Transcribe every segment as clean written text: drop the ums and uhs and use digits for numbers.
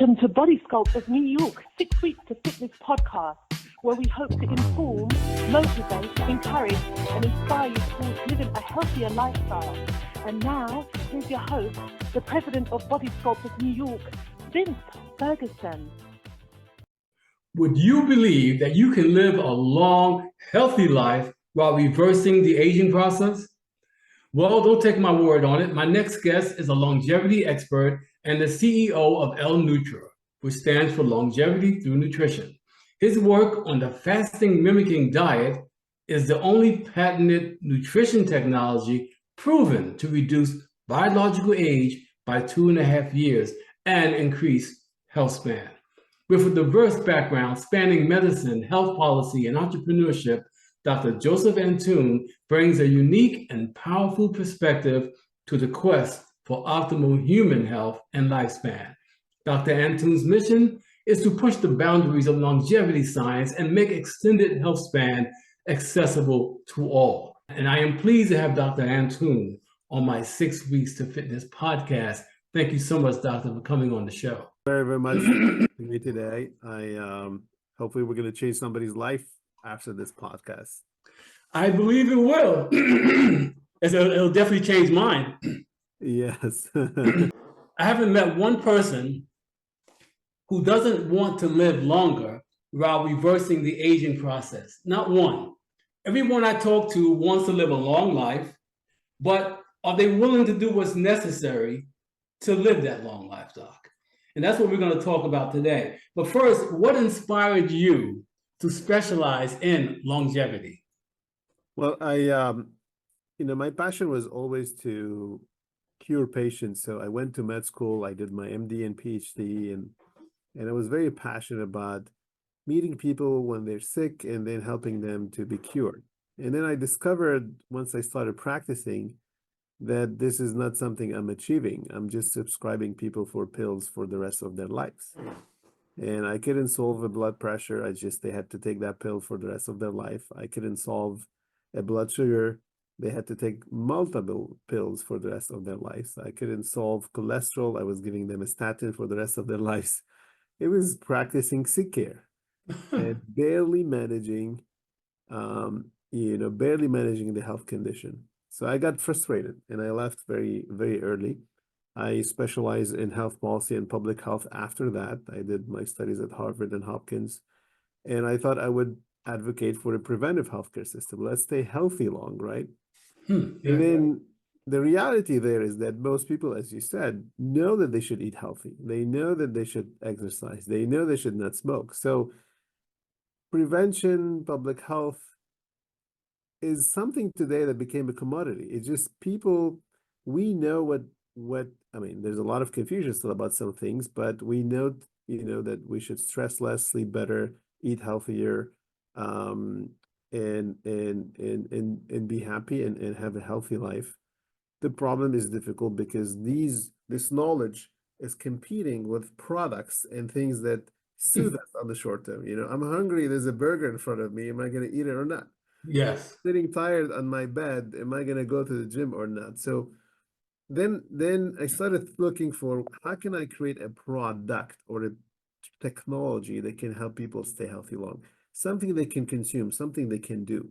Welcome to Body Sculpt of New York 6 Weeks to Fitness podcast, where we hope to inform, motivate, encourage, and inspire you towards living a healthier lifestyle. And now, here's your host, the president of Body Sculpt of New York, Vince Ferguson. Would you believe that you can live a long, healthy life while reversing the aging process? Well, don't take my word on it. My next guest is a longevity expert and the CEO of L-Nutra, which stands for Longevity Through Nutrition. His work on the Fasting Mimicking Diet is the only patented nutrition technology proven to reduce biological age by 2.5 years and increase health span. With a diverse background spanning medicine, health policy, and entrepreneurship, Dr. Joseph Antoun brings a unique and powerful perspective to the quest for optimal human health and lifespan. Dr. Antoun's mission is to push the boundaries of longevity science and make extended health span accessible to all. And I am pleased to have Dr. Antoun on my 6 Weeks to Fitness podcast. Thank you so much, Doctor, for coming on the show. Very, very much for me today. Hopefully we're going to change somebody's life after this podcast. I believe it will. It'll definitely change mine. Yes. I haven't met one person who doesn't want to live longer while reversing the aging process. Not one. Everyone I talk to wants to live a long life, but are they willing to do what's necessary to live that long life, Doc? And that's what we're going to talk about today. But first, what inspired you to specialize in longevity? Well, my passion was always to cure patients. So I went to med school, I did my MD and PhD, and I was very passionate about meeting people when they're sick and then helping them to be cured. And then I discovered once I started practicing that this is not something I'm achieving. I'm just subscribing people for pills for the rest of their lives. And I couldn't solve a blood pressure. They had to take that pill for the rest of their life. I couldn't solve a blood sugar. They had to take multiple pills for the rest of their lives. I couldn't solve cholesterol. I was giving them a statin for the rest of their lives. It was practicing sick care and barely managing the health condition. So I got frustrated and I left very, very early. I specialized in health policy and public health after that. I did my studies at Harvard and Hopkins, and I thought I would advocate for a preventive healthcare system. Let's stay healthy long, right? And then the reality there is that most people, as you said, know that they should eat healthy. They know that they should exercise. They know they should not smoke. So prevention, public health is something today that became a commodity. It's just people, we know there's a lot of confusion still about some things, but we know, that we should stress less, sleep better, eat healthier, and be happy and have a healthy life. The problem is difficult because this knowledge is competing with products and things that soothe us on the short term. I'm hungry, there's a burger in front of me. Am I going to eat it or not? Yes. Sitting tired on my bed, am I going to go to the gym or not? So then I started looking for how can I create a product or a technology that can help people stay healthy long, something they can consume, something they can do.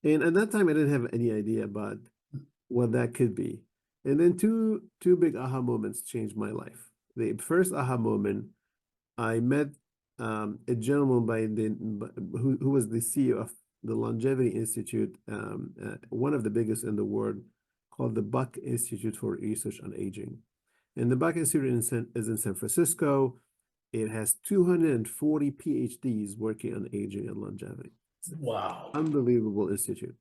And at that time, I didn't have any idea about what that could be. And then two big aha moments changed my life. The first aha moment, I met a gentleman who was the CEO of the Longevity Institute, one of the biggest in the world, called the Buck Institute for Research on Aging. And the Buck Institute is in San Francisco. It has 240 PhDs working on aging and longevity. Wow. Unbelievable institute.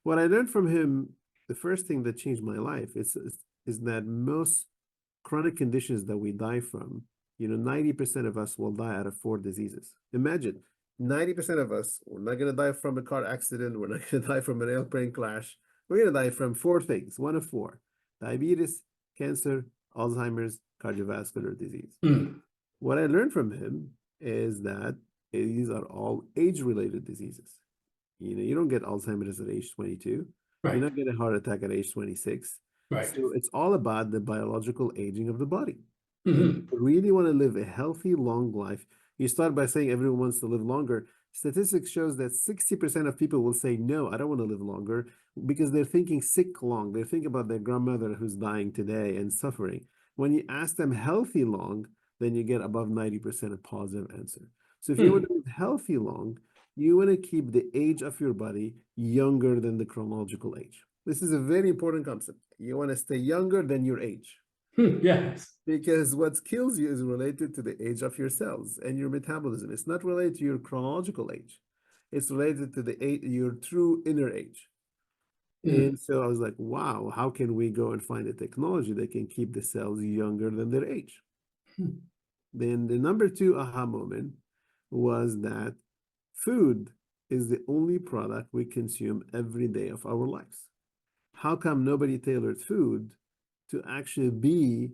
What I learned from him, the first thing that changed my life is that most chronic conditions that we die from, 90% of us will die out of 4 diseases. Imagine 90% of us, we're not going to die from a car accident. We're not going to die from an airplane crash. We're going to die from 4 things, 1 of 4: diabetes, cancer, Alzheimer's, cardiovascular disease. What I learned from him is that these are all age-related diseases. You don't get Alzheimer's at age 22. Right. You're not getting a heart attack at age 26. Right. So it's all about the biological aging of the body. And Mhm. if you really want to live a healthy, long life, you start by saying everyone wants to live longer. Statistics shows that 60% of people will say, no, I don't want to live longer because they're thinking sick long. They're thinking about their grandmother who's dying today and suffering. When you ask them healthy long, then you get above 90% a positive answer. So if you want Mhm. to live healthy long, you want to keep the age of your body younger than the chronological age. This is a very important concept. You want to stay younger than your age. Yes. Because what kills you is related to the age of your cells and your metabolism. It's not related to your chronological age. It's related to the age, your true inner age. Mhm. And so I was like, wow, how can we go and find a technology that can keep the cells younger than their age? Then the number two aha moment was that food is the only product we consume every day of our lives. How come nobody tailored food to actually be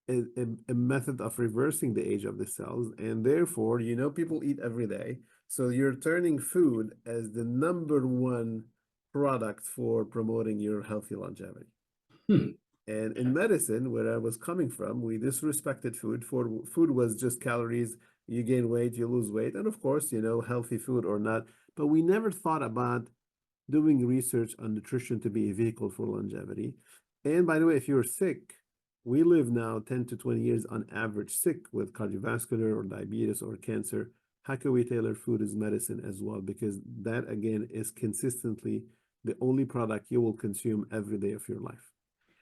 a method of reversing the age of the cells? And therefore, people eat every day. So you're turning food as the number one product for promoting your healthy longevity. Hmm. And in medicine, where I was coming from, we disrespected food. Food was just calories. You gain weight, you lose weight. And of course, healthy food or not. But we never thought about doing research on nutrition to be a vehicle for longevity. And by the way, if you're sick, we live now 10 to 20 years on average sick with cardiovascular or diabetes or cancer. How can we tailor food as medicine as well? Because that, again, is consistently the only product you will consume every day of your life.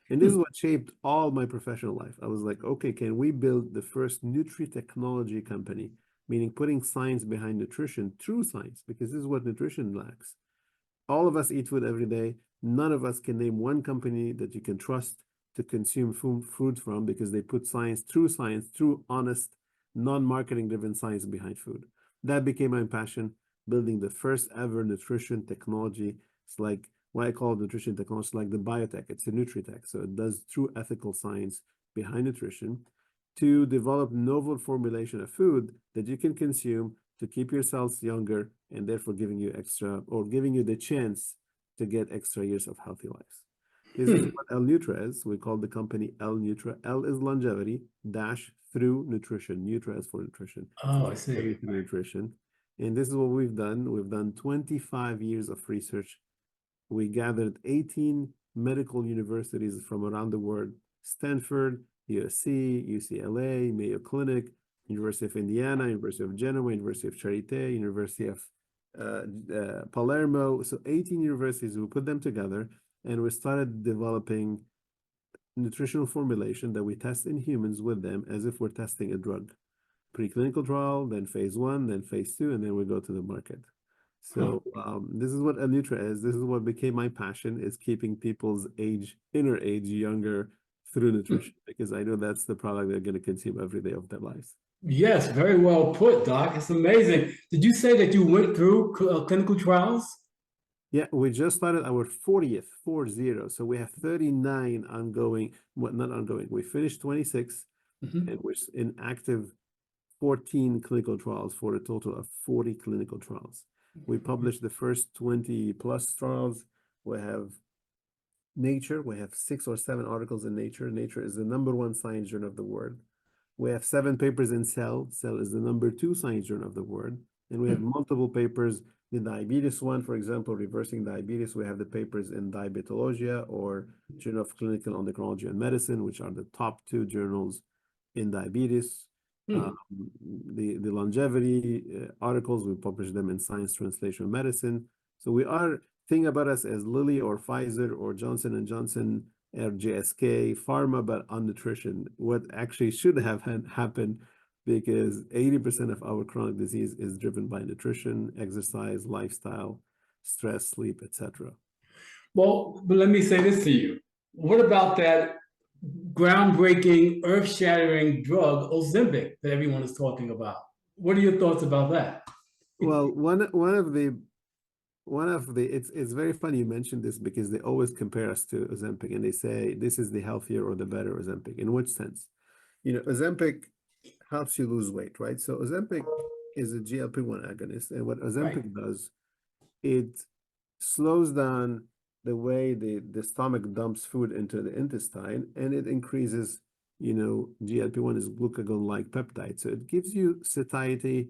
And this is Hmm. what shaped all my professional life. I was like, okay, can we build the first nutri-technology company, meaning putting science behind nutrition, true science, because this is what nutrition lacks. All of us eat food every day. None of us can name one company that you can trust to consume food from because they put science, true, honest, non-marketing driven science behind food. That became my passion, building the first ever nutrition technology. It's like why I call it nutrition technology, like the biotech. It's a nutritech. So it does true ethical science behind nutrition to develop novel formulation of food that you can consume to keep your cells younger and therefore giving you extra or giving you the chance to get extra years of healthy lives. This is Hmm. what L-Nutra is. We call the company L-Nutra. L is longevity, dash through nutrition. Nutra is for nutrition. Oh, I Longevity see. through nutrition. And this is what we've done. We've done 25 years of research. We gathered 18 medical universities from around the world: Stanford, USC, UCLA, Mayo Clinic, University of Indiana, University of Genoa, University of Charité, University of Palermo. So 18 universities, we put them together and we started developing nutritional formulation that we test in humans with them as if we're testing a drug. Preclinical trial, then phase one, then phase two, and then we go to the market. Huh. So this is what L-Nutra is. This is what became my passion, is keeping people's inner age younger through nutrition, because I know that's the product they're going to consume every day of their lives. Yes, very well put, Doc. It's amazing. Did you say that you went through clinical trials? Yeah, we just started our 40th, 40. So we have 39 ongoing, well, not ongoing. We finished 26 Mhm. and we're in active 14 clinical trials for a total of 40 clinical trials. We published the first 20 plus trials. We have Nature. We have 6 or 7 articles in Nature. Nature is the number one science journal of the world. We have 7 papers in Cell. Cell is the number 2 science journal of the world. And we have multiple papers. The diabetes one, for example, reversing diabetes. We have the papers in Diabetologia or Journal of Clinical Endocrinology and Medicine, which are the top 2 journals in diabetes. Hmm. The longevity articles, we publish them in Science Translational Medicine. So we are, think about us as Lilly or Pfizer or Johnson and Johnson or GSK pharma, but on nutrition. What actually should have happened, because 80% of our chronic disease is driven by nutrition, exercise, lifestyle, stress, sleep, etc. Well, but let me say this to you. What about that groundbreaking, earth-shattering drug, Ozempic, that everyone is talking about? What are your thoughts about that? Well, one of the it's very funny you mentioned this, because they always compare us to Ozempic and they say this is the healthier or the better Ozempic. In which sense? Ozempic helps you lose weight, right? So Ozempic is a GLP-1 agonist, and what Right. Ozempic does, it slows down the way the stomach dumps food into the intestine, and it increases GLP-1 is glucagon-like peptide. So it gives you satiety,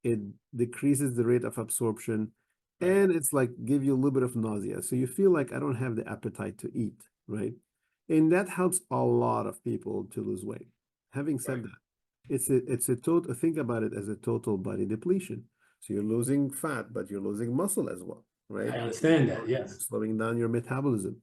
it decreases the rate of absorption, and it's like give you a little bit of nausea. So you feel like I don't have the appetite to eat, right? And that helps a lot of people to lose weight. Having said that, it's a total, think about it as a total body depletion. So you're losing fat, but you're losing muscle as well, right? I understand that, yes. Slowing down your metabolism.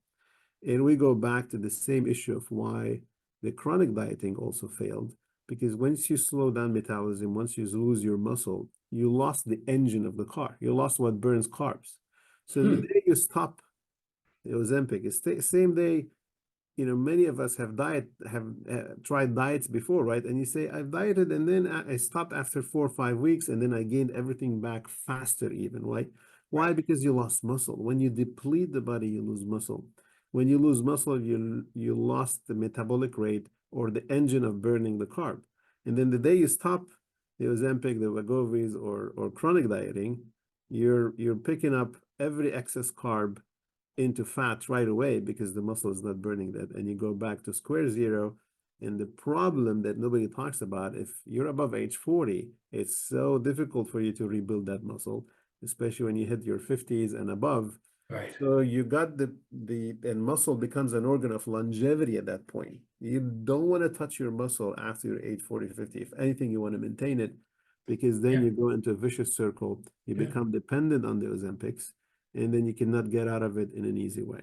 And we go back to the same issue of why the chronic dieting also failed, because once you slow down metabolism, once you lose your muscle, you lost the engine of the car. You lost what burns carbs. So the day you stop the Ozempic, it's the same day, many of us have tried diets before, right? And you say, I've dieted and then I stopped after 4 or 5 weeks and then I gained everything back faster even, right? Why? Because you lost muscle. When you deplete the body, you lose muscle. When you lose muscle, you lost the metabolic rate or the engine of burning the carb. And then the day you stop the Ozempic, the Wegovy's, or chronic dieting, you're picking up every excess carb into fat right away because the muscle is not burning that, and you go back to square zero. And the problem that nobody talks about, if you're above age 40, it's so difficult for you to rebuild that muscle, especially when you hit your 50s and above. Right. So you got and muscle becomes an organ of longevity at that point. You don't want to touch your muscle after your age 40, 50. If anything, you want to maintain it, because then you go into a vicious circle. You become dependent on the Ozempics, and then you cannot get out of it in an easy way.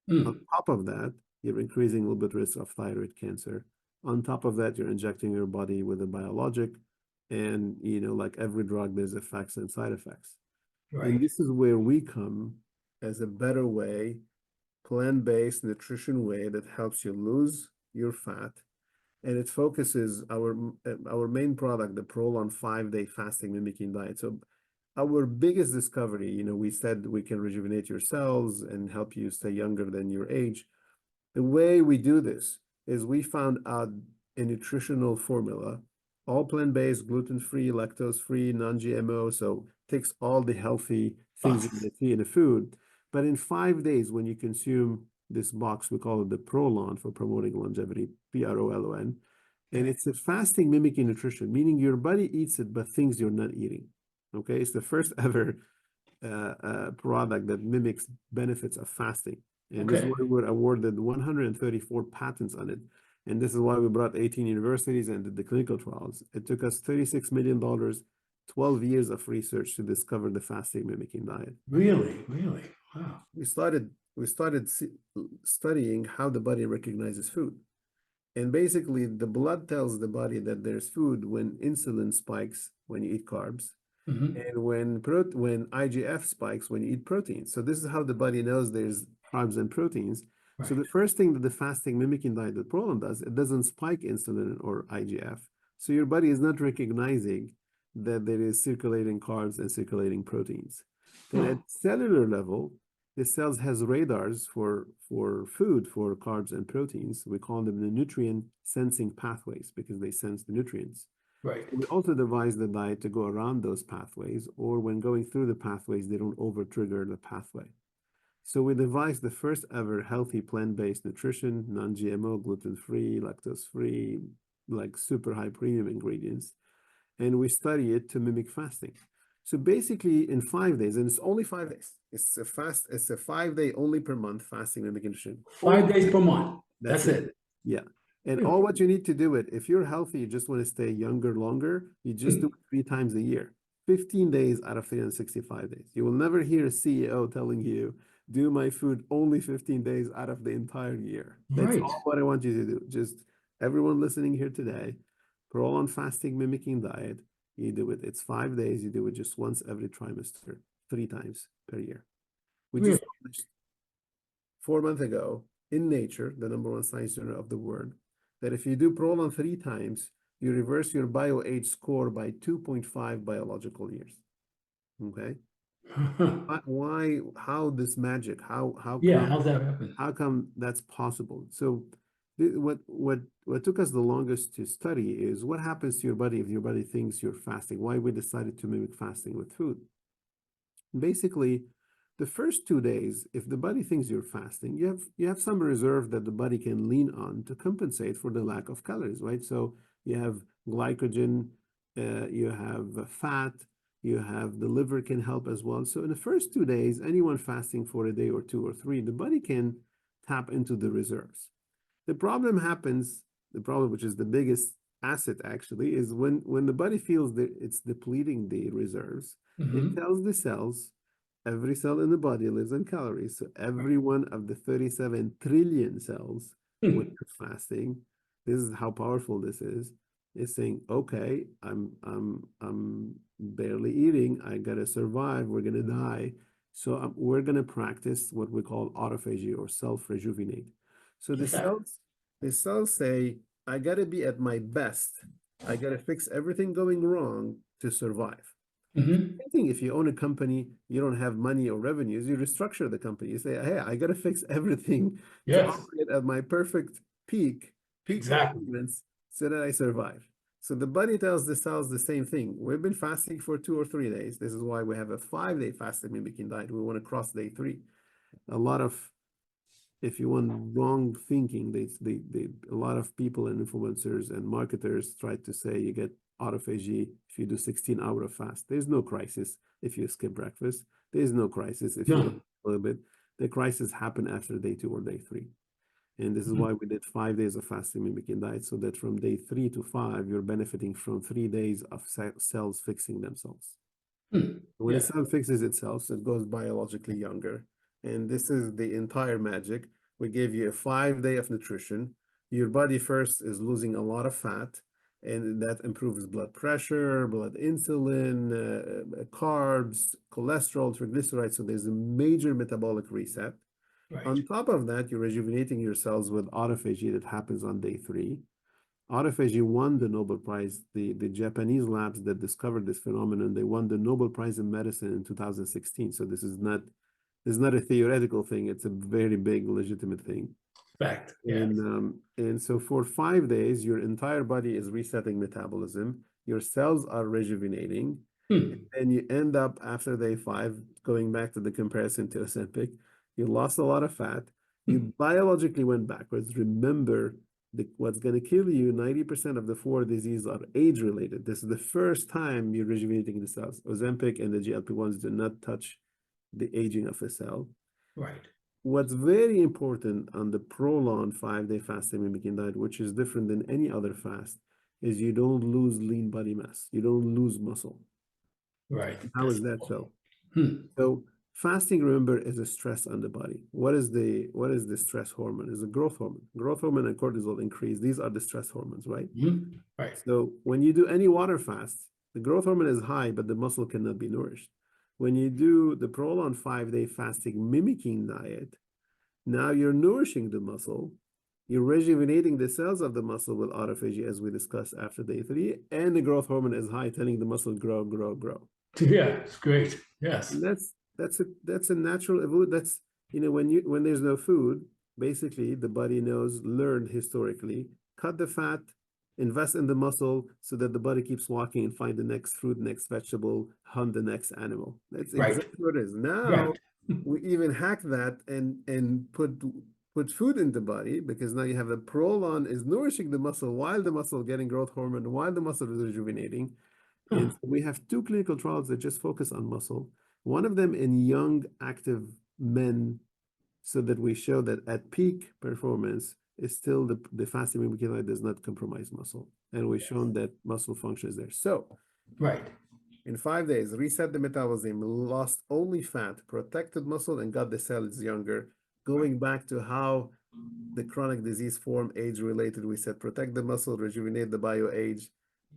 On top of that, you're increasing a little bit risk of thyroid cancer. On top of that, you're injecting your body with a biologic, and like every drug, there's effects and side effects. And this is where we come as a better way, plant-based nutrition way that helps you lose your fat. And it focuses our main product, the Prolon 5-day fasting mimicking diet. So our biggest discovery, we said we can rejuvenate your cells and help you stay younger than your age. The way we do this is we found out a nutritional formula, all plant-based, gluten-free, lactose-free, non-GMO, so takes all the healthy things you see in the food. But in 5 days, when you consume this box, we call it the Prolon for promoting longevity, Prolon, and it's a fasting mimicking nutrition, meaning your body eats it, but things you're not eating. Okay, it's the first ever product that mimics benefits of fasting. And this is why we were awarded 134 patents on it. And this is why we brought 18 universities and did the clinical trials. It took us $36 million, 12 years of research to discover the fasting mimicking diet. Really? Really? Wow. We started studying how the body recognizes food. And basically, the blood tells the body that there's food when insulin spikes when you eat carbs, and when IGF spikes when you eat proteins. So this is how the body knows there's carbs and proteins. So the first thing that the fasting mimicking diet that Prolon does, it doesn't spike insulin or IGF. So your body is not recognizing that there is circulating carbs and circulating proteins. Then at cellular level, the cells has radars for food, for carbs and proteins. We call them the nutrient sensing pathways because they sense the nutrients. We also devise the diet to go around those pathways, or when going through the pathways, they don't over-trigger the pathway. So we devised the first ever healthy plant-based nutrition, non-GMO, gluten-free, lactose-free, like super high premium ingredients. And we study it to mimic fasting. So basically in 5 days, and it's only 5 days. It's a 5-day only per month fasting mimicking nutrition. 5 days per month. That's it. Yeah. And all what you need to do it, if you're healthy, you just want to stay younger longer, you just do it 3 times a year, 15 days out of 365 days. You will never hear a CEO telling you, do my food only 15 days out of the entire year. That's all what I want you to do. Just everyone listening here today, Prolon fasting mimicking diet, you do it. It's 5 days. You do it just once every trimester, 3 times per year. We just published 4 months ago in Nature, the #1 science journal of the world, that if you do Prolon 3 times, you reverse your bio-age score by 2.5 biological years. Okay? Why? How this magic? How's that happen? How come that's possible? So what took us the longest to study is what happens to your body if your body thinks you're fasting. Why we decided to mimic fasting with food. Basically, the first 2 days, if the body thinks you're fasting, you have some reserve that the body can lean on to compensate for the lack of calories, right? So you have glycogen, you have fat, you have the liver can help as well. So in the first 2 days, anyone fasting for a day or two or three, the body can tap into the reserves. The problem happens, the problem, which is the biggest asset actually, is when the body feels that it's depleting the reserves, it tells the cells, every cell in the body lives on calories. So every one of the 37 trillion cells, when you're fasting, this is how powerful this is saying, okay, I'm barely eating. I gotta survive. We're gonna die. So we're gonna practice what we call autophagy or self-rejuvenate. So the cells say, I gotta be at my best. I gotta fix everything going wrong to survive. I think if you own a company, you don't have money or revenues, you restructure the company. You say, hey, I got to fix everything to operate at my perfect peak performance so that I survive. So the body tells the cells the same thing. We've been fasting for 2 or 3 days. This is why we have a 5-day fasting mimicking diet. We want to cross day 3. A lot of, if you want wrong thinking, a lot of people and influencers and marketers try to say you get autophagy if you do 16-hour fast. There's no crisis if you skip breakfast. There's no crisis if you do a little bit. The crisis happen after day 2 or day 3. And this is why we did 5 days of fasting mimicking diet, so that from day 3 to 5, you're benefiting from 3 days of cells fixing themselves. When a cell fixes itself, it goes biologically younger. And this is the entire magic. We gave you a 5-day of nutrition. Your body first is losing a lot of fat, and that improves blood pressure, blood insulin, carbs, cholesterol, triglycerides. So there's a major metabolic reset. On top of that, you're rejuvenating your cells with autophagy that happens on day 3. Autophagy won the Nobel Prize. The Japanese labs that discovered this phenomenon, they won the Nobel Prize in Medicine in 2016. So this is not a theoretical thing. It's a very big, legitimate thing. Fact. And so for 5 days, your entire body is resetting metabolism. Your cells are rejuvenating. And you end up after day 5, going back to the comparison to Ozempic, you lost a lot of fat. You biologically went backwards. Remember, what's going to kill you, 90% of the 4 diseases are age-related. This is the first time you're rejuvenating the cells. Ozempic and the GLP-1s do not touch the aging of a cell. What's very important on the Prolon 5-day fasting mimicking diet, which is different than any other fast, is you don't lose lean body mass. You don't lose muscle. How is that so? So fasting, remember, is a stress on the body. What is the stress hormone? It's a growth hormone. Growth hormone and cortisol increase. These are the stress hormones, right? So when you do any water fast, the growth hormone is high, but the muscle cannot be nourished. When you do the Prolon 5-day fasting mimicking diet, now you're nourishing the muscle, you're rejuvenating the cells of the muscle with autophagy, as we discussed after day 3, and the growth hormone is high, telling the muscle grow, grow, grow. It's great. And that's a natural evolution. That's, when there's no food, basically the body learned historically, cut the fat, invest in the muscle so that the body keeps walking and find the next fruit, next vegetable, hunt the next animal. That's exactly what it is. Now we even hack that and put food in the body, because now you have the Prolon is nourishing the muscle while the muscle getting growth hormone, while the muscle is rejuvenating. And we have 2 clinical trials that just focus on muscle. One of them in young, active men, so that we show that at peak performance is still the fasting mimicking diet does not compromise muscle. And we've shown that muscle function is there. So in 5 days, reset the metabolism, lost only fat, protected muscle, and got the cells younger. Going back to how the chronic disease form age-related, we said protect the muscle, rejuvenate the bioage,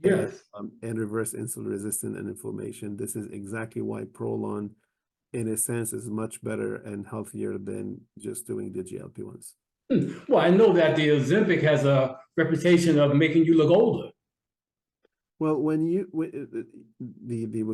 and reverse insulin resistance and inflammation. This is exactly why Prolon, in a sense, is much better and healthier than just doing the GLP-1s. Well, I know that the Ozempic has a reputation of making you look older. Well, we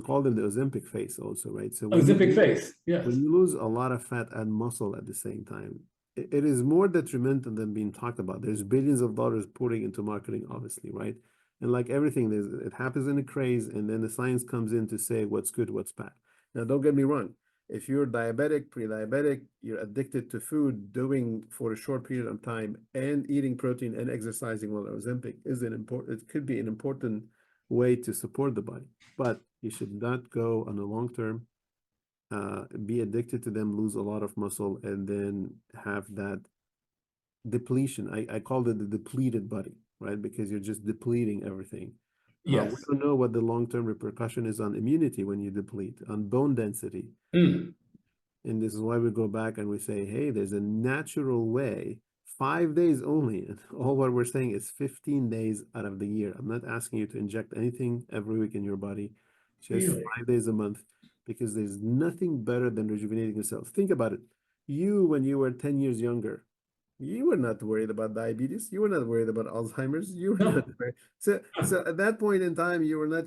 call them the Ozempic face also, right? So Ozempic face, when you lose a lot of fat and muscle at the same time, it is more detrimental than being talked about. There's billions of dollars pouring into marketing, obviously, right? And like everything, it happens in a craze, and then the science comes in to say what's good, what's bad. Now, don't get me wrong. If you're diabetic, pre-diabetic, you're addicted to food, doing for a short period of time and eating protein and exercising while Ozempic is it could be an important way to support the body, but you should not go on the long term, be addicted to them, lose a lot of muscle, and then have that depletion. I called it the depleted body, right? Because you're just depleting everything. We Yes. don't know what the long-term repercussion is on immunity when you deplete, on bone density. Mm. And this is why we go back and we say, hey, there's a natural way, 5 days only. And all what we're saying is 15 days out of the year. I'm not asking you to inject anything every week in your body, just Really? 5 days a month, because there's nothing better than rejuvenating yourself. Think about it. You, when you were 10 years younger, you were not worried about diabetes. You were not worried about Alzheimer's. You were not No. worried. So at that point in time, you were not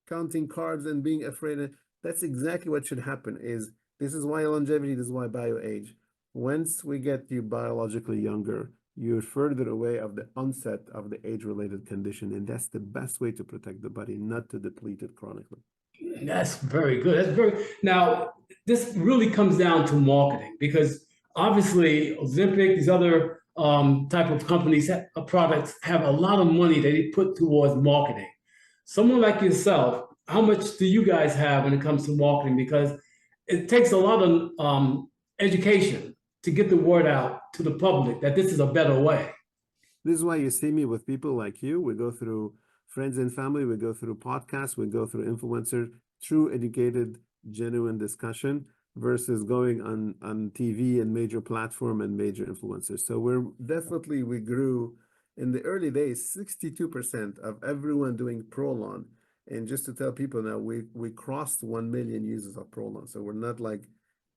counting carbs and being afraid. That's exactly what should happen. This is why longevity, this is why bioage. Once we get you biologically younger, you're further away of the onset of the age-related condition, and that's the best way to protect the body, not to deplete it chronically. That's very good. That's very now. This really comes down to marketing because obviously Ozempic, these other type of companies, products have a lot of money that they put towards marketing. Someone like yourself, how much do you guys have when it comes to marketing? Because it takes a lot of education to get the word out to the public that this is a better way. This is why you see me with people like you. We go through friends and family, we go through podcasts, we go through influencers, true educated, genuine discussion versus going on TV and major platform and major influencers. So we grew in the early days, 62% of everyone doing Prolon. And just to tell people now, we crossed 1 million users of Prolon. So we're not like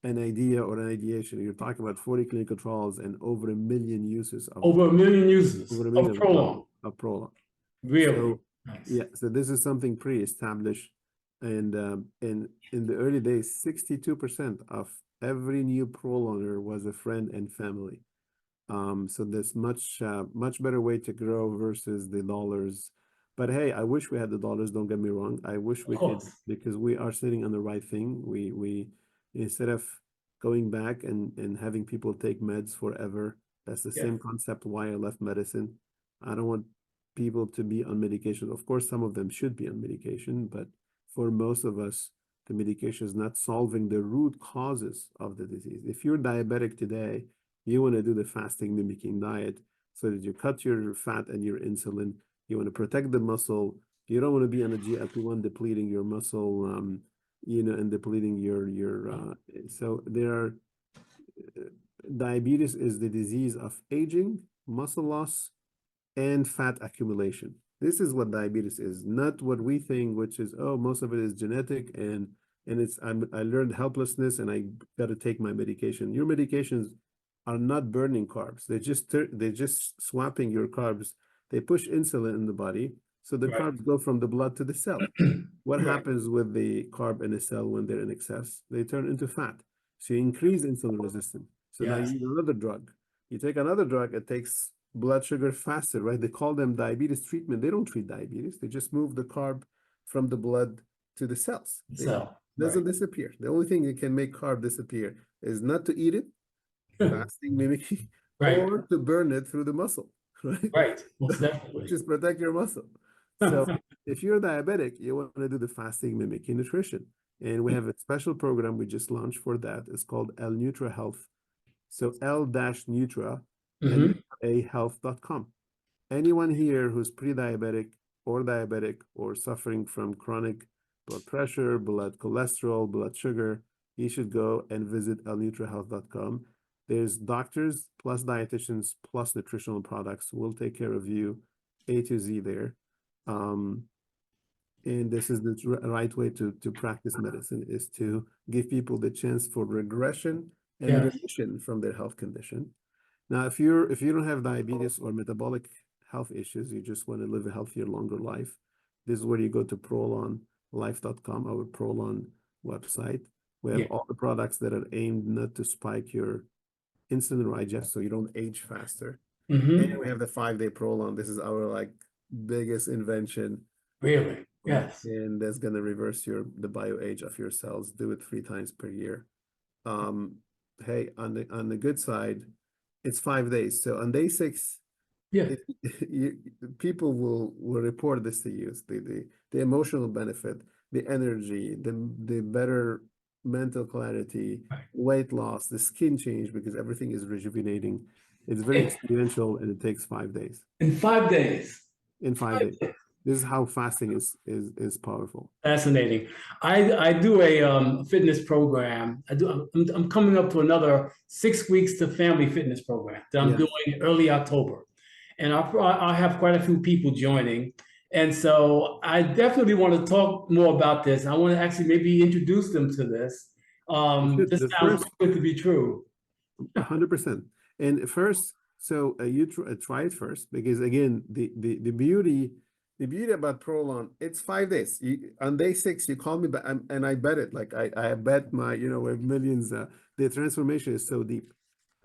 an idea or an ideation. You're talking about 40 clinical trials and over 1 million users of Over 1 million users over 1 of million Prolon. of Prolon. Really? So Nice. yeah, so this is something pre-established, and in the early days, 62% of every new Proloner was a friend and family. So there's much better way to grow versus the dollars. But hey, I wish we had the dollars. Don't get me wrong. I wish we Of could, course. because we are sitting on the right thing. We instead of going back and having people take meds forever. That's the Yes. same concept why I left medicine. I don't want people to be on medication. Of course, some of them should be on medication, but for most of us, the medication is not solving the root causes of the disease. If you're diabetic today, you want to do the fasting mimicking diet so that you cut your fat and your insulin. You want to protect the muscle. You don't want to be on a GLP-1 depleting your muscle, and depleting your. So there are diabetes is the disease of aging, muscle loss, and fat accumulation. This is what diabetes is, not what we think, which is, oh, most of it is genetic and I learned helplessness and I got to take my medication. Your medications are not burning carbs. They're just swapping your carbs. They push insulin in the body, so the Right. carbs go from the blood to the cell. What Right. happens with the carb in a cell when they're in excess? They turn into fat. So you increase insulin resistance. So now Yes. you need another drug. You take another drug, it takes blood sugar faster, right? They call them diabetes treatment. They don't treat diabetes. They just move the carb from the blood to the cells. It So, doesn't right. disappear. The only thing that can make carb disappear is not to eat it, fasting mimicking, Right. or to burn it through the muscle, right? Right. Most definitely. Which is protect your muscle. So if you're diabetic, you want to do the fasting mimicking nutrition. And we have a special program we just launched for that. It's called L-Nutra Health. So L-Nutra, Mhm. health.com. Anyone here who's pre-diabetic or diabetic or suffering from chronic blood pressure, blood cholesterol, blood sugar, you should go and visit lnutrahealth.com. There's doctors plus dietitians plus nutritional products. We'll take care of you A to Z there. And this is the right way to practice medicine, is to give people the chance for regression and Yes. remission from their health condition. Now, if you don't have diabetes or metabolic health issues, you just want to live a healthier, longer life, this is where you go to prolonlife.com, our Prolon website. We have Yeah. all the products that are aimed not to spike your insulin or IGF, so you don't age faster. Mhm. And we have the 5-day Prolon. This is our biggest invention. Really? Yes. And that's going to reverse the bioage of your cells. Do it 3 times per year. hey, on the good side, it's 5 days. So on day 6, Yeah. people will report this to you. It's the emotional benefit, the energy, the better mental clarity, Right. weight loss, the skin change, because everything is rejuvenating. It's very Hey, experiential, and it takes 5 days. in 5 days. In 5 days. 5 days. This is how fasting is powerful. Fascinating. I do a fitness program. I'm coming up to another 6 weeks to family fitness program that I'm Yeah. doing early October, and I'll have quite a few people joining. And so I definitely want to talk more about this. I want to actually maybe introduce them to this. You should. This The sounds first too good to be true. 100%. And first, so you try it first, because again, the beauty about Prolon, it's 5 days. On day 6, you call me back, and I bet it. Like I bet my, with millions. The transformation is so deep.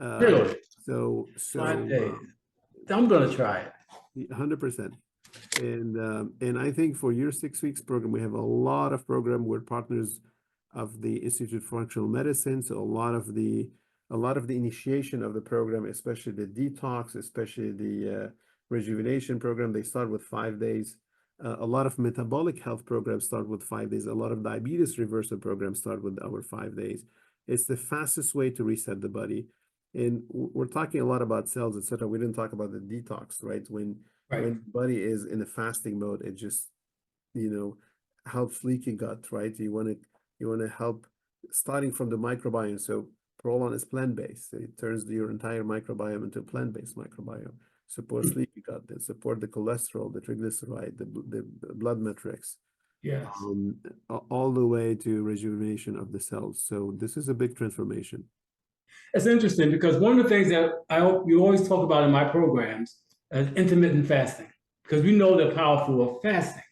Really, So 5 days. I'm gonna try it. 100%. And I think for your 6 weeks program, we have a lot of program. We're partners of the Institute for Functional Medicine. So a lot of the initiation of the program, especially the detox, especially the rejuvenation program, they start with 5 days. A lot of metabolic health programs start with 5 days. A lot of diabetes reversal programs start with our 5 days. It's the fastest way to reset the body. And we're talking a lot about cells, etc. We didn't talk about the detox, right? When Right. the body is in a fasting mode, it just, helps leaky gut, right? You want to help starting from the microbiome. So Prolon is plant-based. It turns your entire microbiome into a plant-based microbiome. Support leaky gut, they support the cholesterol, the triglyceride, the blood metrics, Yes. all the way to rejuvenation of the cells. So this is a big transformation. It's interesting because one of the things that you always talk about in my programs is intermittent fasting, because we know the powerful of fasting.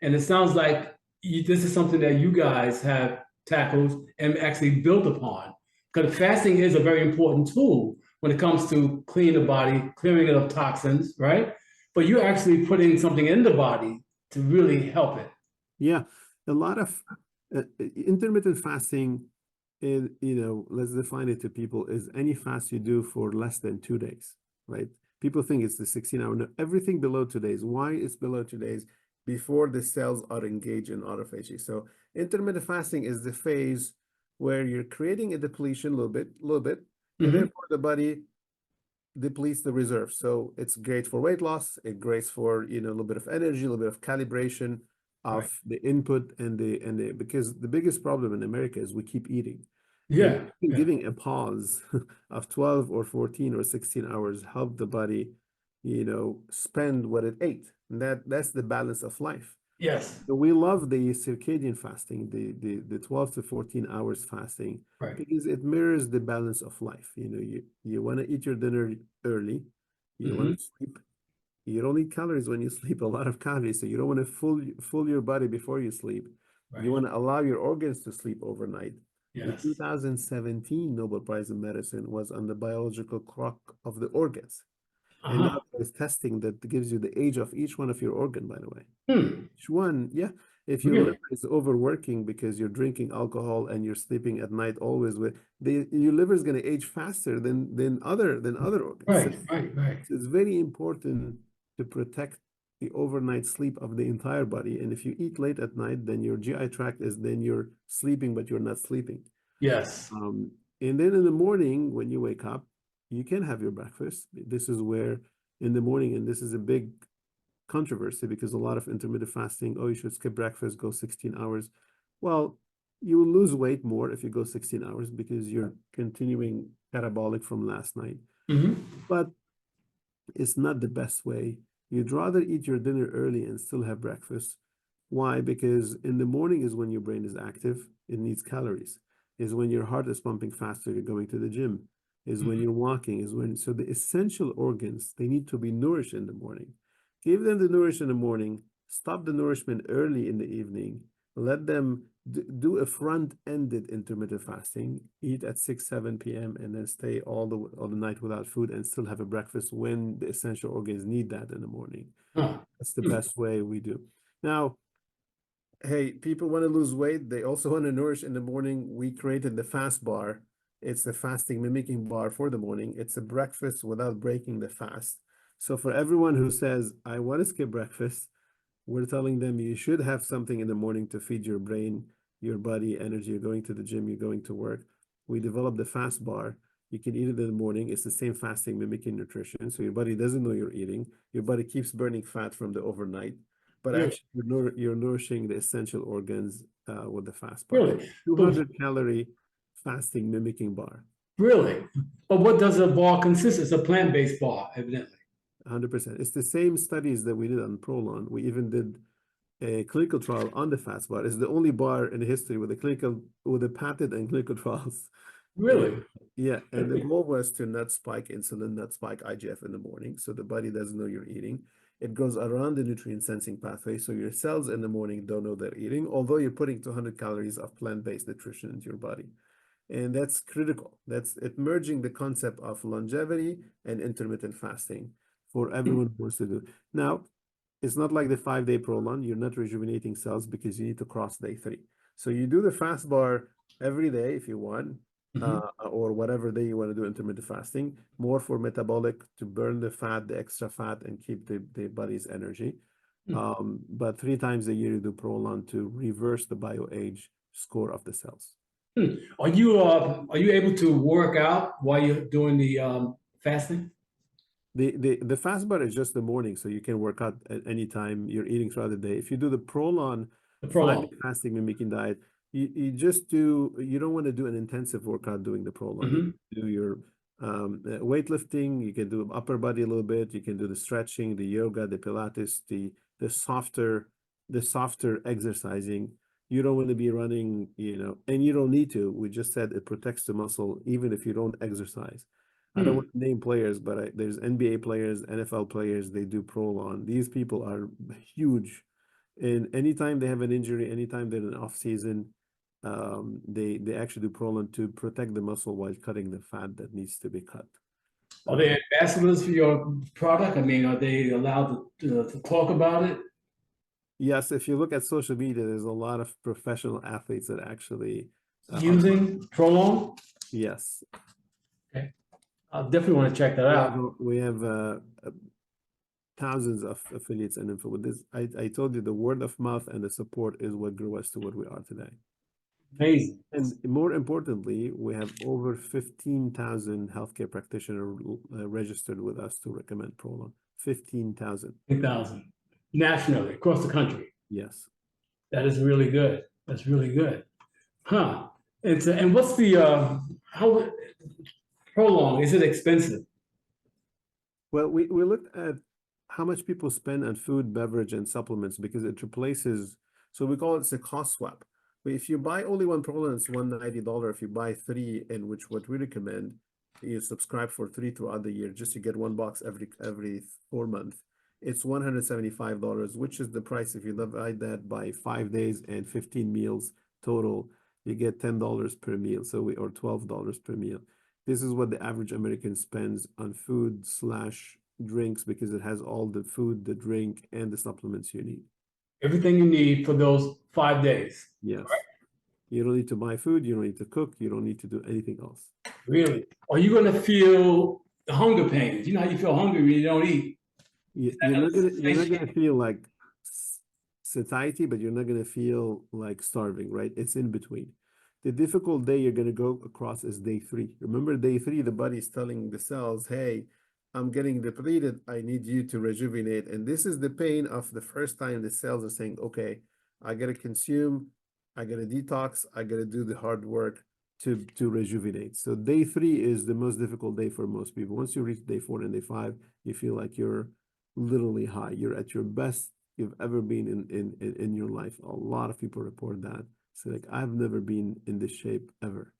And it sounds like this is something that you guys have tackled and actually built upon. Because fasting is a very important tool when it comes to cleaning the body, clearing it of toxins, right? But you're actually putting something in the body to really help it. Yeah, a lot of intermittent fasting, let's define it to people, is any fast you do for less than 2 days, right? People think it's the 16-hour. No, everything below 2 days. Why it's below 2 days? Before the cells are engaged in autophagy. So intermittent fasting is the phase where you're creating a depletion a little bit, and Mhm. therefore the body depletes the reserve. So it's great for weight loss. It's great for, a little bit of energy, a little bit of calibration of Right. the input and the because the biggest problem in America is we keep eating. Yeah. And Yeah. giving a pause of 12 or 14 or 16 hours help the body, spend what it ate. And that's the balance of life. Yes. So we love the circadian fasting, the 12 to 14 hours fasting, Right. because it mirrors the balance of life. You want to eat your dinner early, you want to sleep. You don't need calories when you sleep, a lot of calories. So you don't want to fool your body before you sleep. Right. You want to allow your organs to sleep overnight. The Yes. 2017 Nobel Prize in Medicine was on the biological clock of the organs. And Uh-huh. now there's testing that gives you the age of each one of your organ, by the way. Hmm. Each one, yeah. If your Really? liver is overworking because you're drinking alcohol and you're sleeping at night always your liver is going to age faster than other organs. Right. Right. Right. So it's very important to protect the overnight sleep of the entire body. And if you eat late at night, then your GI tract then you're sleeping, but you're not sleeping. Yes. And then in the morning, when you wake up, you can have your breakfast. This is where in the morning, and this is a big controversy because a lot of intermittent fasting, oh, you should skip breakfast, go 16 hours. Well, you will lose weight more if you go 16 hours because you're continuing catabolic from last night. Hmm. But it's not the best way. You'd rather eat your dinner early and still have breakfast. Why? Because in the morning is when your brain is active, it needs calories. Is when your heart is pumping faster, you're going to the gym. Is when you're walking, so the essential organs, they need to be nourished in the morning. Give them the nourish in the morning, stop the nourishment early in the evening, let them do a front-ended intermittent fasting, eat at 6, 7 p.m. and then stay all the night without food and still have a breakfast when the essential organs need that in the morning. Huh. That's the best way we do. Now, hey, people want to lose weight. They also want to nourish in the morning. We created the fast bar. It's the fasting mimicking bar for the morning. It's a breakfast without breaking the fast. So for everyone who says, I want to skip breakfast, we're telling them you should have something in the morning to feed your brain, your body, energy. You're going to the gym, you're going to work. We developed the fast bar. You can eat it in the morning. It's the same fasting mimicking nutrition. So your body doesn't know you're eating. Your body keeps burning fat from the overnight, but Really? actually you're nourishing the essential organs with the fast bar. Really? But 200-calorie fasting mimicking bar. really? But what does a bar consist? It's a plant-based bar, evidently. 100%. It's the same studies that we did on Prolon. We even did a clinical trial on the fast bar. It's the only bar in history with a patent and clinical trials. Really? Yeah, and the goal was to not spike insulin, not spike IGF in the morning, so the body doesn't know you're eating. It goes around the nutrient sensing pathway, so your cells in the morning don't know they're eating, although you're putting 200 calories of plant-based nutrition into your body. And that's critical. That's it merging the concept of longevity and intermittent fasting for everyone who wants to do. Now, it's not like the 5-day Prolon. You're not rejuvenating cells because you need to cross day 3. So you do the fast bar every day if you want, or whatever day you want to do intermittent fasting, more for metabolic to burn the fat, the extra fat, and keep the body's energy. But 3 times a year you do Prolon to reverse the bioage score of the cells. Are you able to work out while you're doing the fasting? The fast bar is just the morning, so you can work out at any time you're eating throughout the day. If you do the Prolon, The 5-day Prolon. fasting mimicking diet, you don't want to do an intensive workout doing the Prolon. You can do your weightlifting, you can do upper body a little bit, you can do the stretching, the yoga, the Pilates, the softer exercising. You don't want to be running, and you don't need to. We just said it protects the muscle even if you don't exercise. I don't want to name players, but there's NBA players, NFL players, they do Prolon. These people are huge. And anytime they have an injury, anytime they're in off season, they actually do Prolon to protect the muscle while cutting the fat that needs to be cut. Are they ambassadors for your product? I mean, are they allowed to talk about it? Yes, if you look at social media, there's a lot of professional athletes that actually Using Prolon? yes. Okay. I definitely want to check that out. We have thousands of affiliates and info with this. I told you the word of mouth and the support is what grew us to what we are today. Amazing. And more importantly, we have over 15,000 healthcare practitioners registered with us to recommend Prolon. 15,000. 10,000 nationally across the country. Yes. That is really good. That's really good. Huh. And what's the how Prolong? Is it expensive? Well, we looked at how much people spend on food, beverage, and supplements because it replaces, so we call it a cost swap. But if you buy only one Prolon, it's $190. If you buy 3, and which what we recommend, you subscribe for 3 throughout the year, just to get 1 box every 4 months. It's $175, which is the price. If you divide that by 5 days and 15 meals total, you get $10 per meal. Or $12 per meal. This is what the average American spends on food / drinks because it has all the food, the drink, and the supplements you need. Everything you need for those 5 days. Yes. You don't need to buy food. You don't need to cook. You don't need to do anything else. Really? Are you going to feel the hunger pains? You know how you feel hungry when you don't eat? You're not gonna feel like satiety, but you're not gonna feel like starving, right? It's in between. The difficult day you're gonna go across is day 3. Remember, day 3, the body is telling the cells, "Hey, I'm getting depleted. I need you to rejuvenate." And this is the pain of the first time the cells are saying, "Okay, I gotta consume, I gotta detox, I gotta do the hard work to rejuvenate." So day 3 is the most difficult day for most people. Once you reach day 4 and day 5, you feel like you're literally high. You're at your best you've ever been in your life. A lot of people report that. So like, I've never been in this shape ever.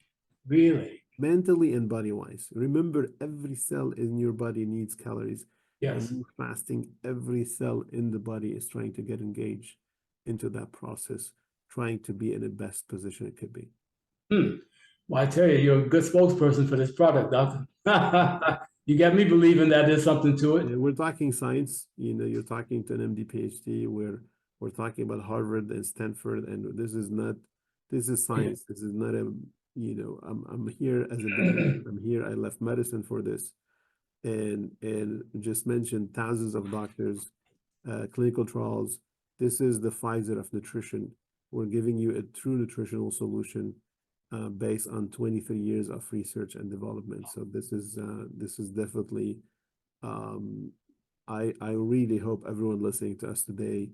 Really? Mentally and body-wise. Remember, every cell in your body needs calories. Yes. And you're fasting, every cell in the body is trying to get engaged into that process, trying to be in the best position it could be. Well, I tell you, you're a good spokesperson for this product, doctor. You got me believing that there's something to it. We're talking science. You're talking to an MD, PhD. We're talking about Harvard and Stanford, and this is science. This is not I'm here as a beginner. I'm here. I left medicine for this, and just mentioned thousands of doctors, clinical trials. This is the Pfizer of nutrition. We're giving you a true nutritional solution based on 23 years of research and development. So this is definitely. I really hope everyone listening to us today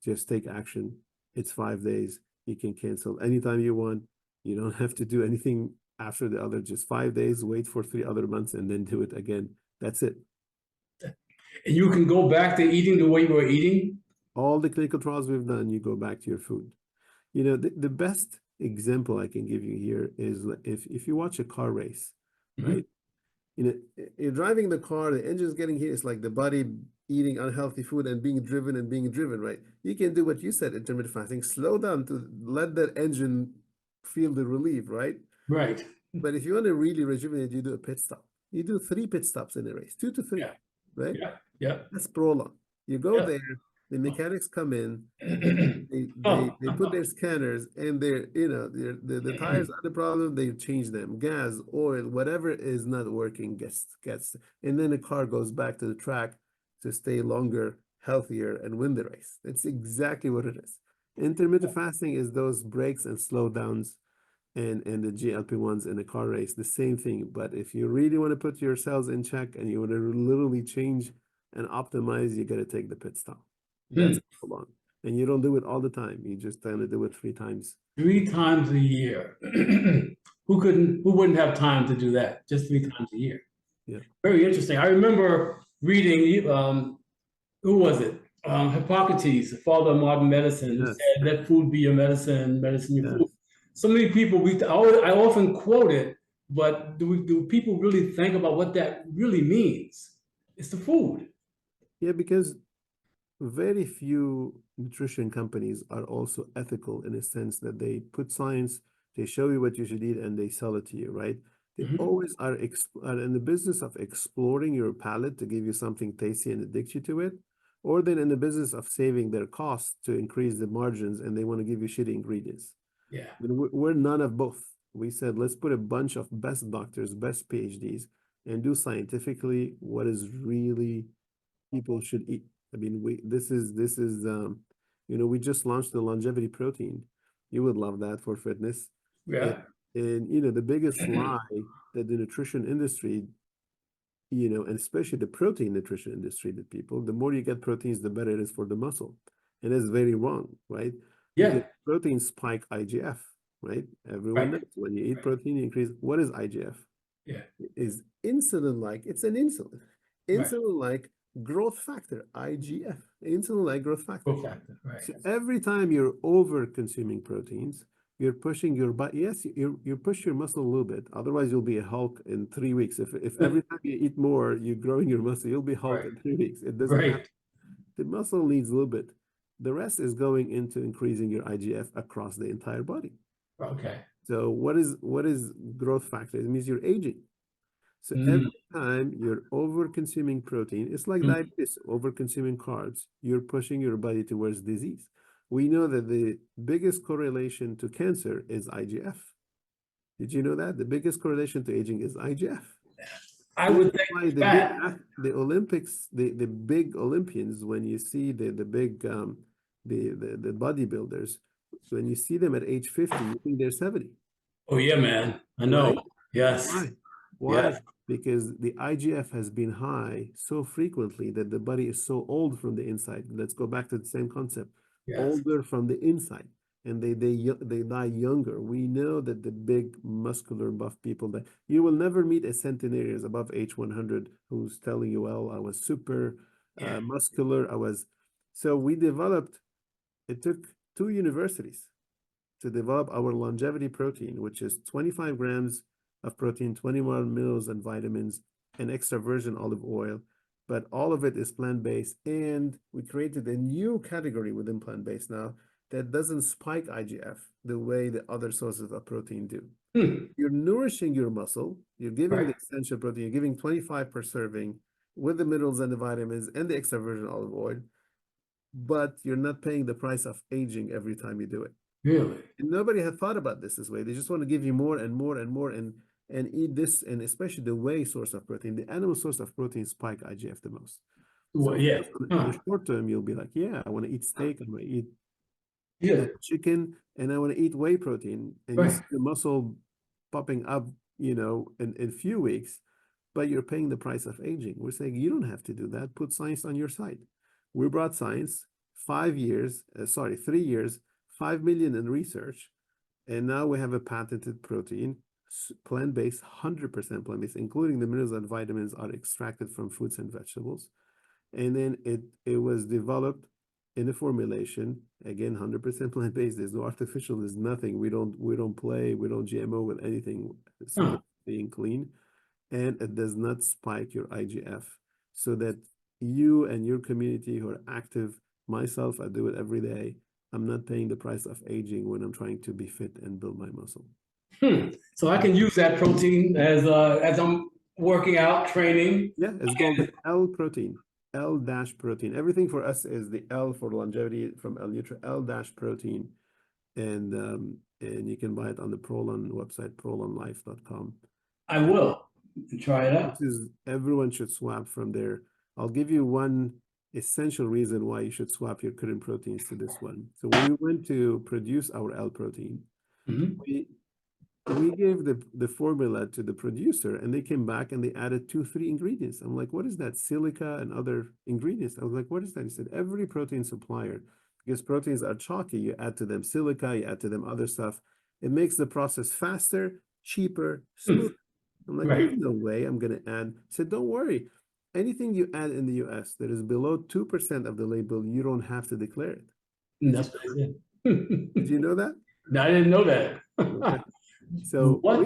just take action. It's 5 days. You can cancel anytime you want. You don't have to do anything after the other. Just 5 days. Wait for 3 other months and then do it again. That's it. And you can go back to eating the way you were eating. All the clinical trials we've done, you go back to your food. The best example I can give you here is if you watch a car race, right? You're driving the car, the engine's getting here. It's like the body eating unhealthy food and being driven, right? You can do what you said, intermittent fasting, slow down to let that engine feel the relief, right? Right. But if you want to really rejuvenate, you do a pit stop. You do 3 pit stops in a race, 2 to 3, Yeah. right? Yeah. That's Prolon. You go Yeah. there, the mechanics come in, they put their scanners and the tires are the problem, they change them. Gas, oil, whatever is not working gets and then the car goes back to the track to stay longer, healthier, and win the race. That's exactly what it is. Intermittent fasting is those breaks and slowdowns and the GLP-1s in a car race, the same thing. But if you really want to put your cells in check and you want to literally change and optimize, you got to take the pit stop. That's long. And you don't do it all the time. You just kind of do it 3 times. 3 times a year. Who wouldn't have time to do that? Just 3 times a year. Yeah. Very interesting. I remember reading, who was it? Hippocrates, the father of modern medicine, who Yes. said, "Let food be your medicine, medicine your Yes. food." So many people, I often quote it, but do people really think about what that really means? It's the food. Yeah, because very few nutrition companies are also ethical in a sense that they put science, they show you what you should eat, and they sell it to you, right? They always are in the business of exploring your palate to give you something tasty and addict you to it, or they're in the business of saving their costs to increase the margins, and they want to give you shitty ingredients. Yeah. But we're none of both. We said, let's put a bunch of best doctors, best PhDs, and do scientifically what is really people should eat. I mean, this is we just launched the longevity protein. You would love that for fitness. Yeah. And the biggest lie that the nutrition industry, and especially the protein nutrition industry, that people, the more you get proteins, the better it is for the muscle. And that's very wrong, right? Yeah. Because proteins spike IGF, right? Everyone knows when you eat protein, you increase. What is IGF? Yeah. It is insulin-like. It's an insulin. Insulin-like growth factor, IGF, insulin-like growth factor. Growth factor, right. So every time you're over consuming proteins, you're pushing your body. Yes, you push your muscle a little bit. Otherwise, you'll be a Hulk in 3 weeks. If every time you eat more, you're growing your muscle, you'll be Hulk in 3 weeks. It doesn't happen. The muscle needs a little bit. The rest is going into increasing your IGF across the entire body. Okay. So what is growth factor? It means you're aging. So every time you're over consuming protein, it's like diabetes, over consuming carbs, you're pushing your body towards disease. We know that the biggest correlation to cancer is IGF. Did you know that? The biggest correlation to aging is IGF. I would think why the Olympics, the big Olympians, when you see the big the bodybuilders, when you see them at age 50, you think they're 70. Oh yeah, man. I know. Right? Yes. Why? Yes. Because the IGF has been high so frequently that the body is so old from the inside. Let's go back to the same concept. Yes. Older from the inside, and they die younger. We know that the big muscular buff people, that you will never meet a centenarian above age 100 who's telling you, well, I was super muscular. So we developed, it took 2 universities to develop our longevity protein, which is 25 grams of protein, 21 minerals and vitamins, and extra virgin olive oil. But all of it is plant-based. And we created a new category within plant-based now that doesn't spike IGF the way the other sources of protein do. You're nourishing your muscle. You're giving the essential protein. You're giving 25 per serving with the minerals and the vitamins and the extra virgin olive oil. But you're not paying the price of aging every time you do it. Really? And nobody had thought about this way. They just want to give you more and more and more and eat this, and especially the whey source of protein. The animal source of protein spike IGF the most. So Well, of yeah. course, on Huh. the short term, you'll be like, yeah, I want to eat steak, I want to eat Yeah. chicken, and I want to eat whey protein. And you Right. see the muscle popping up, in a few weeks, but you're paying the price of aging. We're saying you don't have to do that. Put science on your side. We brought science, 5 years, 3 years, 5 million in research, and now we have a patented protein, plant-based, 100% plant-based, including the minerals and vitamins are extracted from fruits and vegetables. And then it was developed in a formulation, again, 100% plant-based. There's no artificial, there's nothing. We don't play, we don't GMO with anything, Huh. being clean, and it does not spike your IGF, so that you and your community who are active, myself, I do it every day. I'm not paying the price of aging when I'm trying to be fit and build my muscle. So I can use that protein as I'm working out, training. Yeah, it's called the L protein, L-protein. Everything for us is the L for longevity from L-Nutra, L-protein. And you can buy it on the Prolon website, prolonlife.com. I will try it out. Everyone should swap from there. I'll give you one essential reason why you should swap your current proteins to this one. So when we went to produce our L protein, Mhm. we gave the formula to the producer, and they came back and they added 2-3 ingredients. I'm like, what is that? Silica and other ingredients. I was like, what is that? He said, every protein supplier, because proteins are chalky, you add to them silica, you add to them other stuff. It makes the process faster, cheaper, smooth. I'm like, there's Right. no way I'm going to add. I said, don't worry. Anything you add in the US that is below 2% of the label, you don't have to declare it. That's what I said. Did you know that? No, I didn't know that. Okay. So What?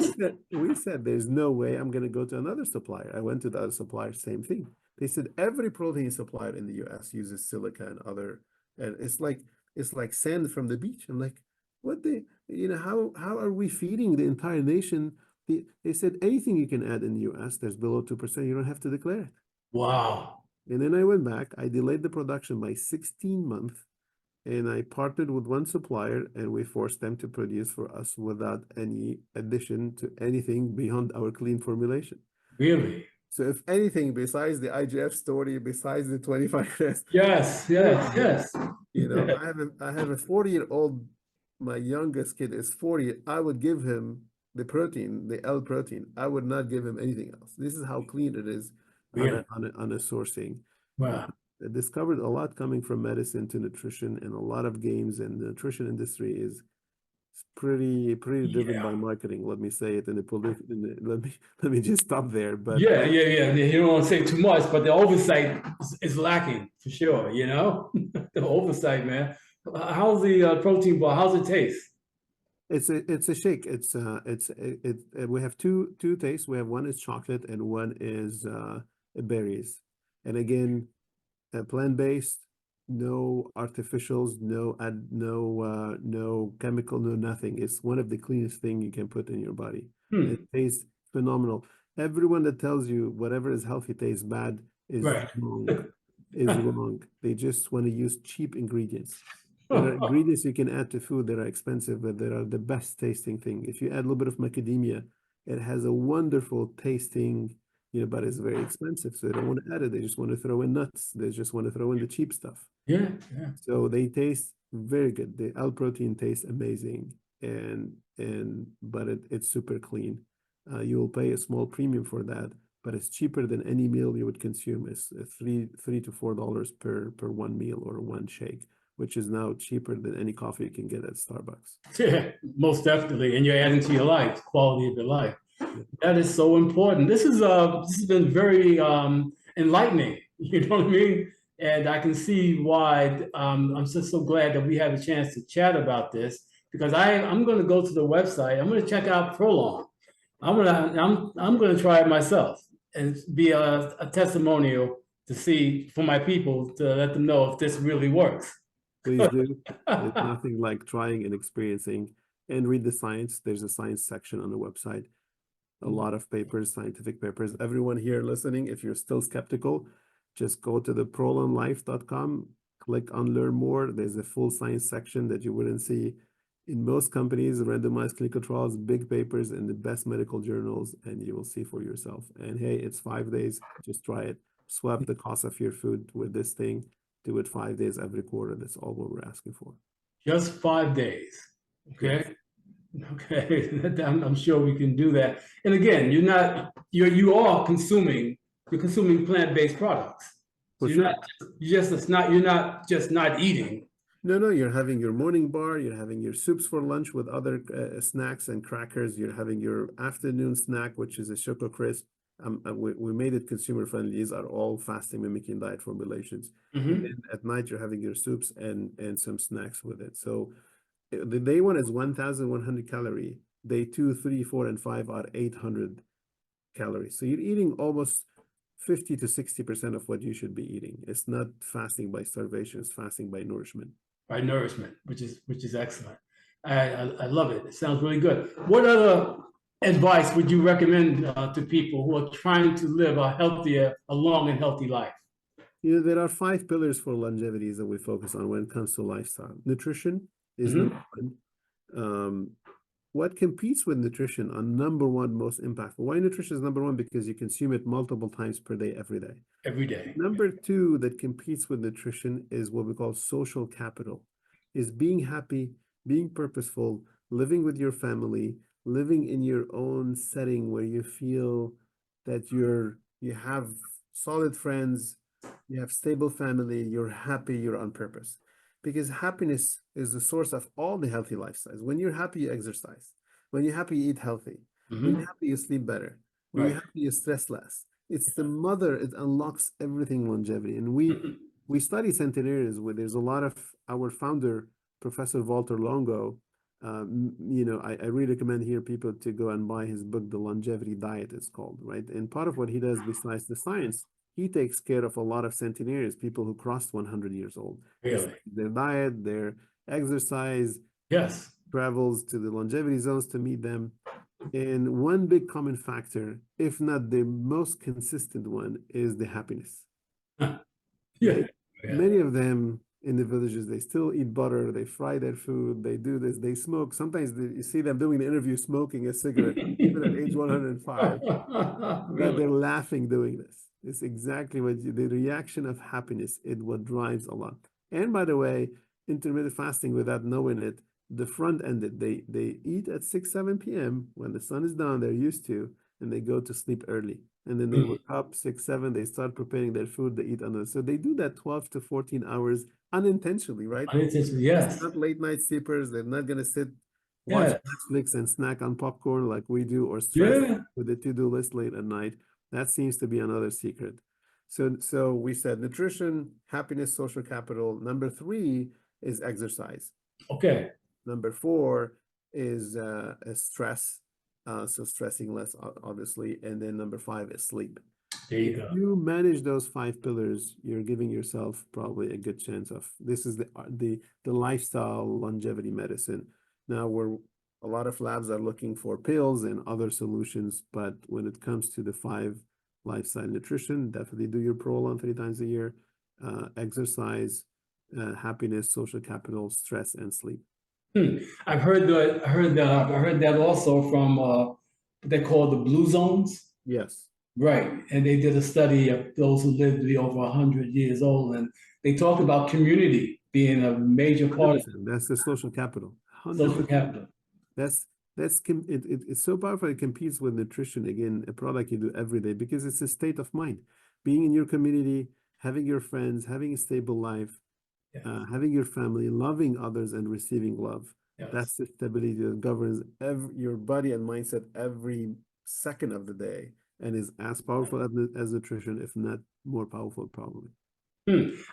we said there's no way I'm going to go to another supplier. I went to the other supplier, same thing. They said every protein supplier in the US uses silica and other, and it's like sand from the beach. I'm like, what how are we feeding the entire nation? They said anything you can add in the US that's below 2%, you don't have to declare it. Wow. And then I went back, I delayed the production by 16 months, and I partnered with one supplier, and we forced them to produce for us without any addition to anything beyond our clean formulation. Really? So if anything, besides the IGF story, besides the 25 years, Yes, yes, yes. I have a 40-year-old, my youngest kid is 40. I would give him the protein, the L protein. I would not give him anything else. This is how clean it is Really? on a sourcing. Wow. I discovered a lot coming from medicine to nutrition, and a lot of games, and the nutrition industry is pretty driven by Yeah. marketing. Let me say it let me just stop there. But Yeah, yeah, yeah. You don't want to say too much, but the oversight is lacking for sure, you know? The oversight, man. How's the protein bar? How's it taste? it's a shake. We have two tastes. We have one is chocolate and one is berries. And again, plant-based, no artificials, no chemical, no nothing. It's one of the cleanest thing you can put in your body. Hmm. It tastes phenomenal. Everyone that tells you whatever is healthy tastes bad is Right. wrong. Is wrong. They just want to use cheap ingredients. There are ingredients you can add to food that are expensive, but that are the best tasting thing. If you add a little bit of macadamia, it has a wonderful tasting, but it's very expensive. So they don't want to add it. They just want to throw in nuts. They just want to throw in the cheap stuff. Yeah, yeah. So they taste very good. The L protein tastes amazing, but it's super clean. You will pay a small premium for that, but it's cheaper than any meal you would consume. It's $3 to $4 per one meal or one shake, which is now cheaper than any coffee you can get at Starbucks. Yeah, most definitely. And you're adding to your life, quality of your life. Yeah. That is so important. This has been very enlightening. You know what I mean? And I can see why I'm just so glad that we have a chance to chat about this, because I'm going to go to the website. I'm going to check out Prolon. I'm going to try it myself and be a testimonial to see for my people, to let them know if this really works. Please do. It's nothing like trying and experiencing, and read the science. There's a science section on the website. A lot of papers, scientific papers. Everyone here listening, if you're still skeptical, just go to the prolonlife.com, click on learn more. There's a full science section that you wouldn't see in most companies, randomized clinical trials, big papers in the best medical journals, and you will see for yourself. And hey, it's 5 days. Just try it. Swap the cost of your food with this thing. Do it 5 days every quarter. That's all what we're asking for. Just 5 days. Okay. Yes. Okay. I'm sure we can do that. And again, you're consuming plant-based products. So For you're sure. not you're not just not eating. No, you're having your morning bar, you're having your soups for lunch with other snacks and crackers, you're having your afternoon snack, which is a Choco Crisp. We made it consumer friendly. These are all fasting mimicking diet formulations. And then at night, you're having your soups and some snacks with it. So the day one is 1,100 calorie. Day 2, 3, 4, and 5 are 800 calories. So you're eating almost 50 to 60% of what you should be eating. It's not fasting by starvation, it's fasting by nourishment. By nourishment, which is excellent. I love it. It sounds really good. What other advice would you recommend to people who are trying to live a long and healthy life? There are 5 pillars for longevity that we focus on when it comes to lifestyle. Nutrition is number one. What competes with nutrition on number one most impactful? Why nutrition is number one? Because you consume it multiple times per day, every day. Every day. Number two that competes with nutrition is what we call social capital, is being happy, being purposeful, living with your family, living in your own setting where you feel that you have solid friends, you have stable family, you're happy, you're on purpose. Because happiness is the source of all the healthy lifestyles. When you're happy, you exercise. When you're happy, you eat healthy. When you're happy, you sleep better. When you're happy, you stress less. It's the mother, it unlocks everything longevity. And we study centenarians where there's a lot of our founder, Professor Walter Longo. I really recommend here people to go and buy his book, The Longevity Diet, it's called, right? And part of what he does besides the science, he takes care of a lot of centenarians, people who crossed 100 years old. Really? Their diet, their exercise, Yes. travels to the longevity zones to meet them. And one big common factor, if not the most consistent one, is the happiness. Yeah. Many of them in the villages, they still eat butter, they fry their food, they do this, they smoke. Sometimes you see them doing the interview smoking a cigarette, even at age 105. But they're laughing doing this. It's exactly what the reaction of happiness is what drives a lot. And by the way, intermittent fasting, without knowing it, the front ended, they eat at 6, 7 p.m. when the sun is down, they're used to, and they go to sleep early. And then they wake up 6, 7, they start preparing their food, they eat another. So they do that 12 to 14 hours unintentionally, right? Unintentionally, yes. It's not late night sleepers. They're not going to sit, watch Netflix and snack on popcorn like we do, or stress with the to-do list late at night. That seems to be another secret. So we said nutrition, happiness, social capital. Number 3 is exercise. Okay. Number 4 is stress. So stressing less, obviously. And then number 5 is sleep. There you If go. you manage those 5 pillars, you're giving yourself probably a good chance of this is the lifestyle longevity medicine. Now a lot of labs are looking for pills and other solutions, but when it comes to the 5 lifestyle nutrition, definitely do your Prolon 3 times a year, exercise, happiness, social capital, stress, and sleep. I've heard that also from what they call the blue zones. Yes. Right. And they did a study of those who lived to be over 100 years old, and they talked about community being a major part of That's the social capital. 100%. social capital. It's so powerful. It competes with nutrition, again, a product you do every day, because it's a state of mind. Being in your community, having your friends, having a stable life, having your family, loving others and receiving love. That's the stability that governs your body and mindset every second of the day, and is as powerful as nutrition, if not more powerful, probably.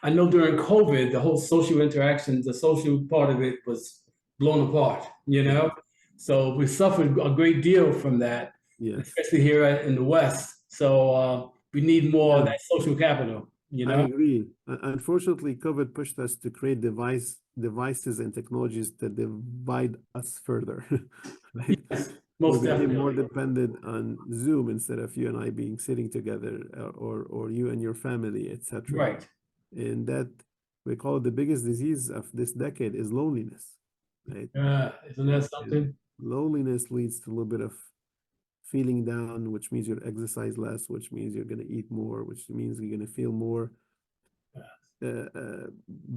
I know during COVID, the whole social interactions, the social part of it was blown apart, So we suffered a great deal from that, especially here in the West. So we need more of that social capital, I agree. Unfortunately, COVID pushed us to create devices and technologies that divide us further. Right? Yes, We most became definitely. more dependent on Zoom instead of you and I being sitting together, or you and your family, etc. Right. And that we call it the biggest disease of this decade is loneliness. right? Isn't that something? Loneliness leads to a little bit of feeling down, which means you'll exercise less, which means you're going to eat more, which means you're going to feel more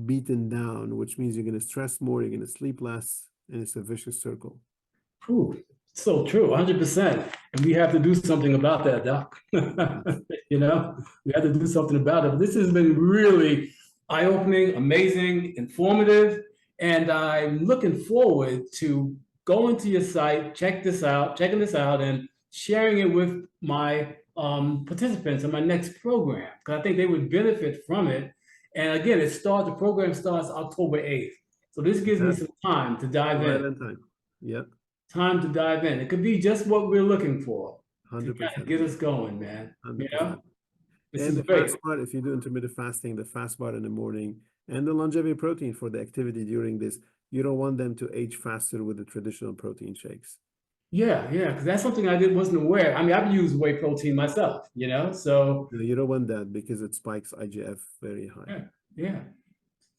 beaten down, which means you're going to stress more, you're going to sleep less, and it's a vicious circle. Whew, so true, 100%. And we have to do something about that, Doc. You know, we have to do something about it. But this has been really eye-opening, amazing, informative, and I'm looking forward to going to your site, checking this out, and sharing it with my participants in my next program, because I think they would benefit from it. And again, the program starts October 8th. So this gives me some time to dive in. On time. Yep. Time to dive in. It could be just what we're looking for. 100%. To kind of get us going, man. 100%. You know? And the fast part, if you do intermittent fasting, the fast part in the morning, and the longevity protein for the activity during this, you don't want them to age faster with the traditional protein shakes. Yeah, because that's something I wasn't aware. I mean, I've used whey protein myself, you know, so. No, you don't want that because it spikes IGF very high. Yeah.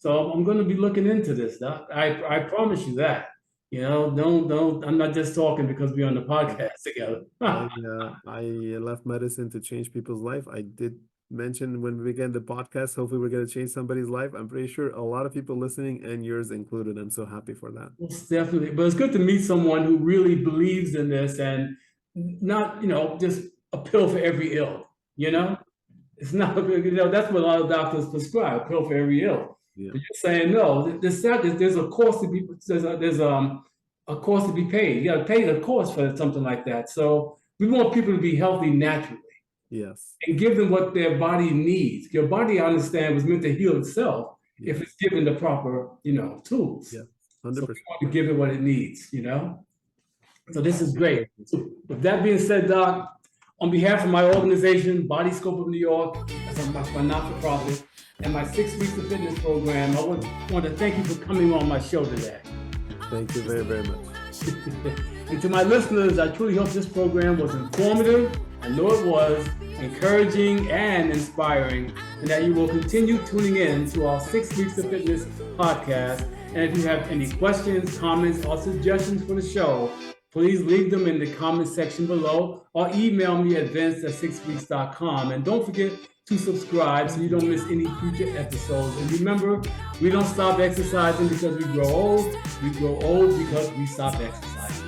So I'm going to be looking into this, Doc. I promise you that. You know, don't. I'm not just talking because we're on the podcast together. I left medicine to change people's life. I did mention when we began the podcast, hopefully we're going to change somebody's life. I'm pretty sure a lot of people listening, and yours included. I'm so happy for that. Most definitely. But it's good to meet someone who really believes in this and not, you know, just a pill for every ill, you know? It's not, you know, that's what a lot of doctors prescribe, a pill for every ill. Yeah. But you're saying, no, there's a cost to be, there's a cost to be paid. You got to pay the cost for something like that. So we want people to be healthy naturally. Yes. And give them what their body needs. Your body, I understand, was meant to heal itself if it's given the proper, you know, tools. Yeah, 100%. So we want to give it what it needs, you know? So this is great. So with that being said, Doc, on behalf of my organization, Body Scope of New York, as my not-for-profit, and my 6 Weeks of Fitness program, I want to thank you for coming on my show today. Thank you very, very much. And to my listeners, I truly hope this program was informative. I know it was encouraging and inspiring, and that you will continue tuning in to our 6 Weeks of Fitness podcast. And if you have any questions, comments, or suggestions for the show, please leave them in the comment section below or email me at vince@6weeks.com. And don't forget to subscribe so you don't miss any future episodes. And remember, we don't stop exercising because we grow old. We grow old because we stop exercising.